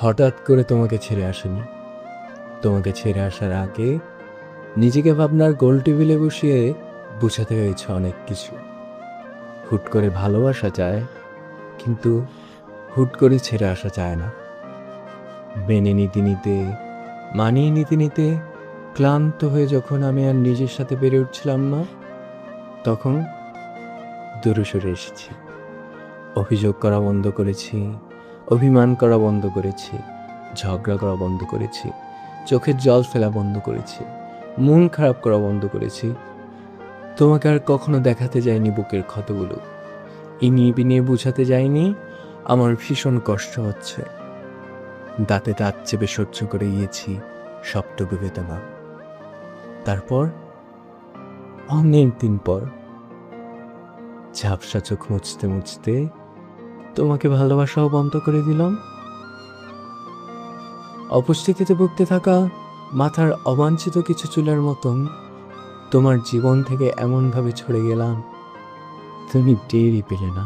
হঠাৎ করে তোমাকে ছেড়ে আসেনি। তোমাকে ছেড়ে আসার আগে নিজেকে ভাবনার গোল টেবিলে বসিয়ে বুঝাতে হয়েছে অনেক কিছু। হুট করে ভালোবাসা যায়, কিন্তু হুট করে ছেড়ে আসা যায় না। মেনে নিতে নিতে, মানিয়ে নিতে নিতে ক্লান্ত হয়ে যখন আমি আর নিজের সাথে পেরে উঠছিলাম না, তখন দূরে সরে এসেছি। অভিযোগ করা বন্ধ করেছি, অভিমান করা বন্ধ করেছি, ঝগড়া করা বন্ধ করেছি, চোখের জল ফেলা বন্ধ করেছি, মন খারাপ করা বন্ধ করেছি। তোমাকে আর কখনো দেখাতে যাইনি বুকের ক্ষতগুলো, ইনিয়ে বিনিয়ে বুঝাতে যাইনি আমার ভীষণ কষ্ট হচ্ছে। দাঁতে দাঁত চেপে সহ্য করে গিয়েছি সবটুকু বেদনা। তারপর অনেক দিন পর ঝাপসা চোখ মুছতে মুছতে তোমাকে ভালোবাসাও বন্ধ করে দিলাম। অপুষ্টিতে ভুগতে থাকা মাথার অবাঞ্ছিত কিছু চুলের মতন তোমার জীবন থেকে এমনভাবে ছড়ে গেলাম, তুমি টেরই পেলে না।